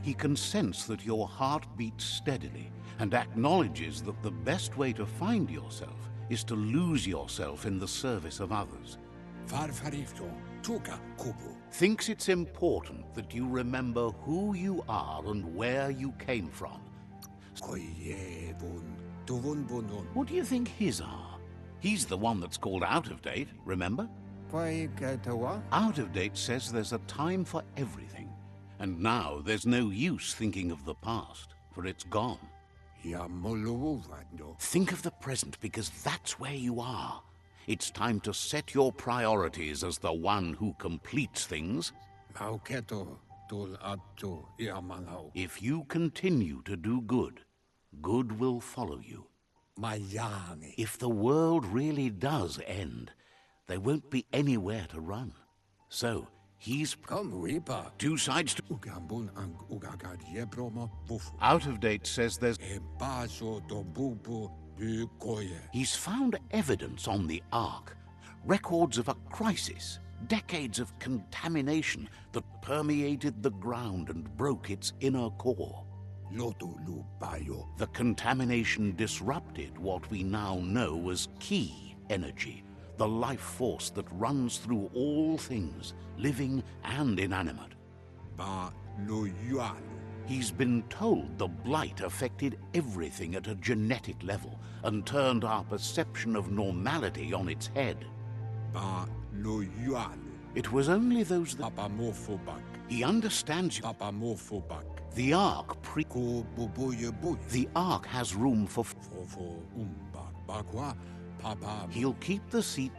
He can sense that your heart beats steadily and acknowledges that the best way to find yourself is to lose yourself in the service of others. Thinks it's important that you remember who you are and where you came from. What do you think his are? He's the one that's called out of date, remember? Out of date says there's a time for everything. And now there's no use thinking of the past, for it's gone. Think of the present, because that's where you are. It's time to set your priorities as the one who completes things. If you continue to do good, good will follow you. If the world really does end, there won't be anywhere to run. So, he's two sides to... Out of date says there's... He's found evidence on the Ark, records of a crisis, decades of contamination that permeated the ground and broke its inner core. The contamination disrupted what we now know as key energy, the life force that runs through all things, living and inanimate. He's been told the blight affected everything at a genetic level and turned our perception of normality on its head. It was only those that... He understands you. The Ark The Ark has room for... He'll keep the seat...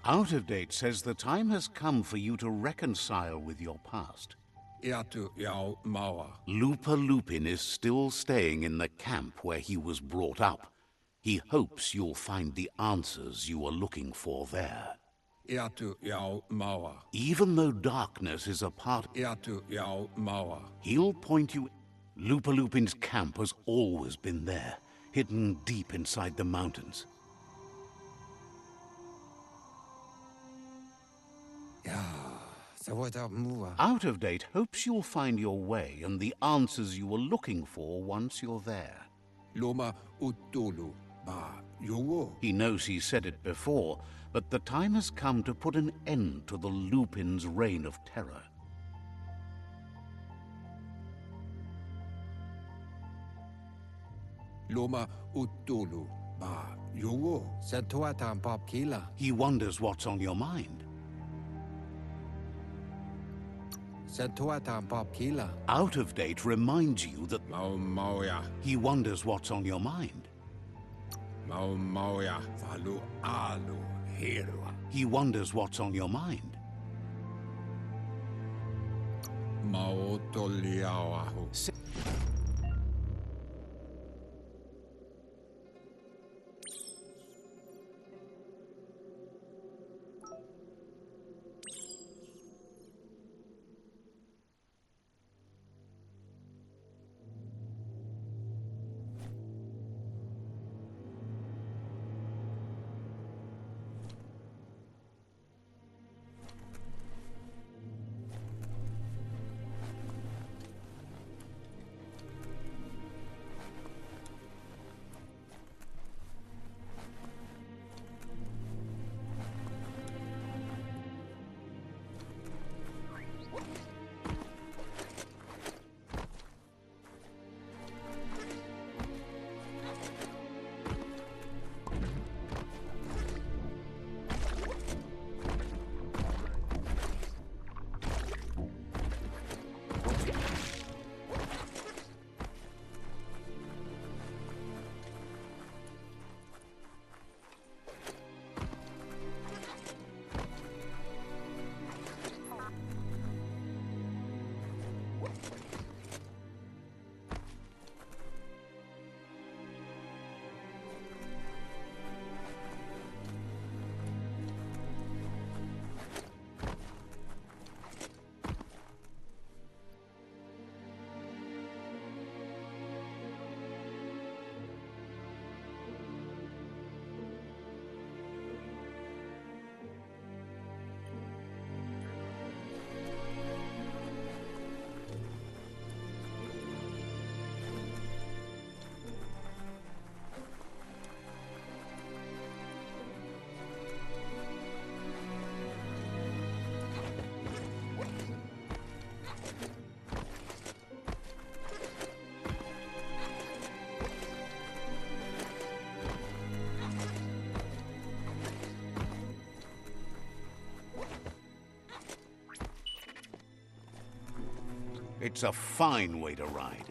Out of date says the time has come for you to reconcile with your past. Lupa Lupin is still staying in the camp where he was brought up. He hopes you'll find the answers you are looking for there. Even though darkness is a part... He'll point you... Lupa Lupin's camp has always been there, hidden deep inside the mountains. Out of date hopes you'll find your way and the answers you were looking for once you're there. He knows he said it before, but the time has come to put an end to the Lupin's reign of terror. He wonders what's on your mind. Out of date reminds you that he wonders what's on your mind. He wonders what's on your mind. It's a fine way to ride.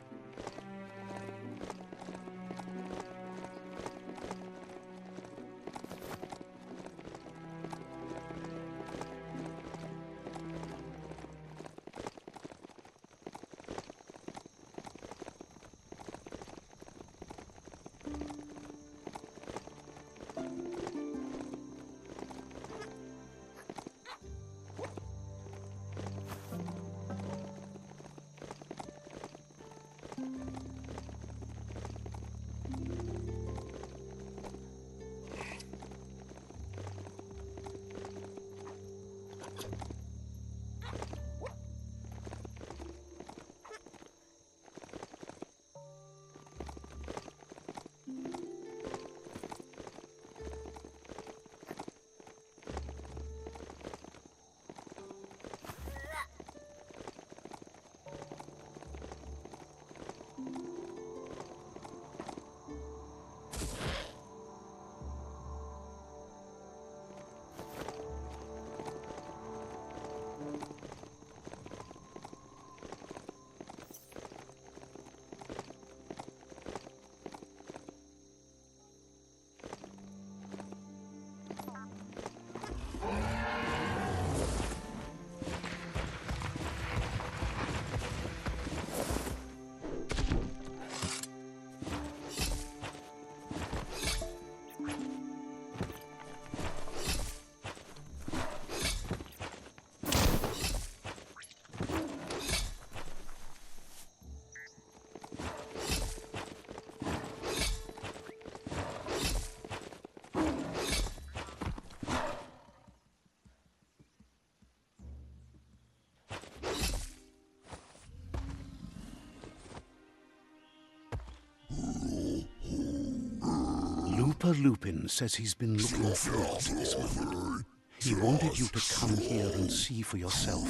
Lupin says he's been looking forward to this moment. He wanted you to come here and see for yourself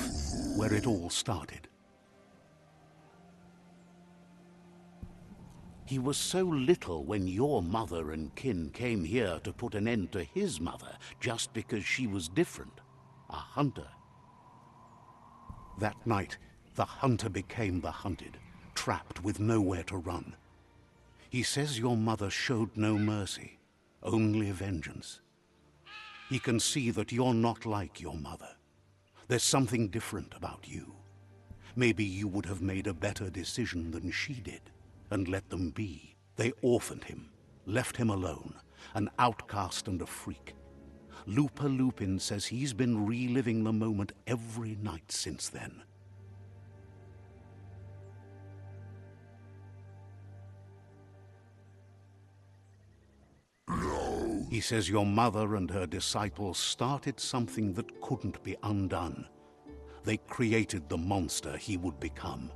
where it all started. He was so little when your mother and kin came here to put an end to his mother just because she was different, a hunter. That night, the hunter became the hunted, trapped with nowhere to run. He says your mother showed no mercy, only vengeance. He can see that you're not like your mother. There's something different about you. Maybe you would have made a better decision than she did, and let them be. They orphaned him, left him alone, an outcast and a freak. Lupin says he's been reliving the moment every night since then. He says your mother and her disciples started something that couldn't be undone. They created the monster he would become.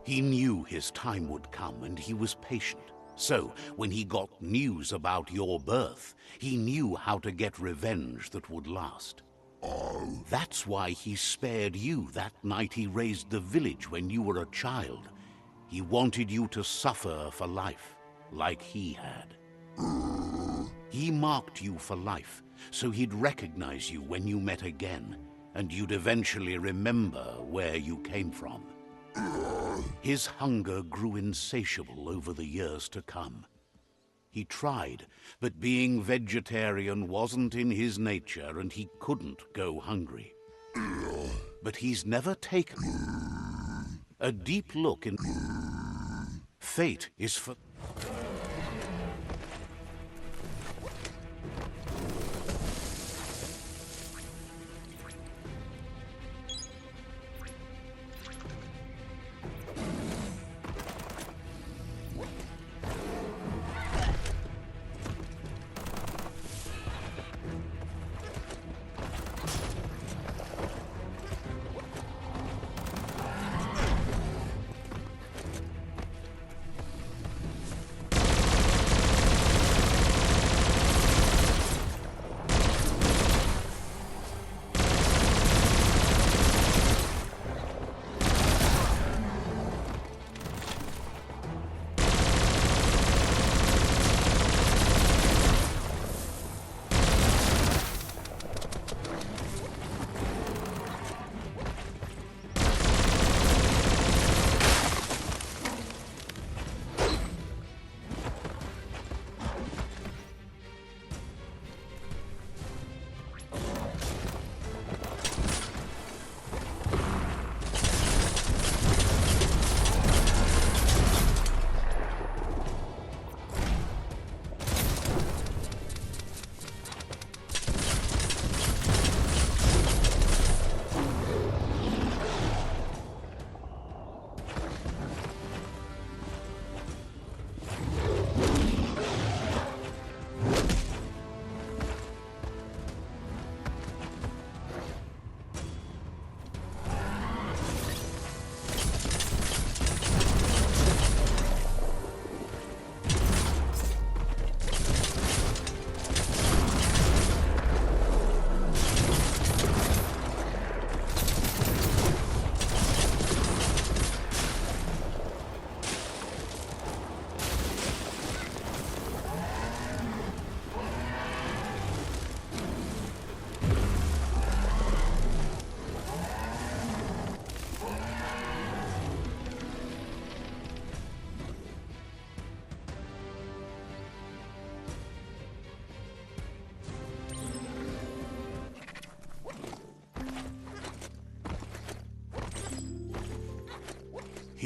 He knew his time would come, and he was patient. So, when he got news about your birth, he knew how to get revenge that would last. That's why he spared you that night he raised the village when you were a child. He wanted you to suffer for life, like he had. He marked you for life, so he'd recognize you when you met again, and you'd eventually remember where you came from. His hunger grew insatiable over the years to come. He tried, but being vegetarian wasn't in his nature, and he couldn't go hungry. But he's never taken a deep look in. Fate is for...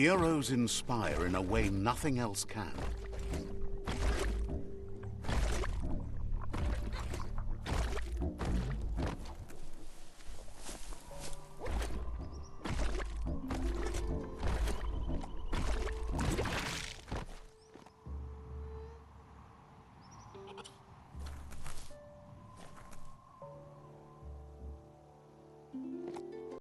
Heroes inspire in a way nothing else can.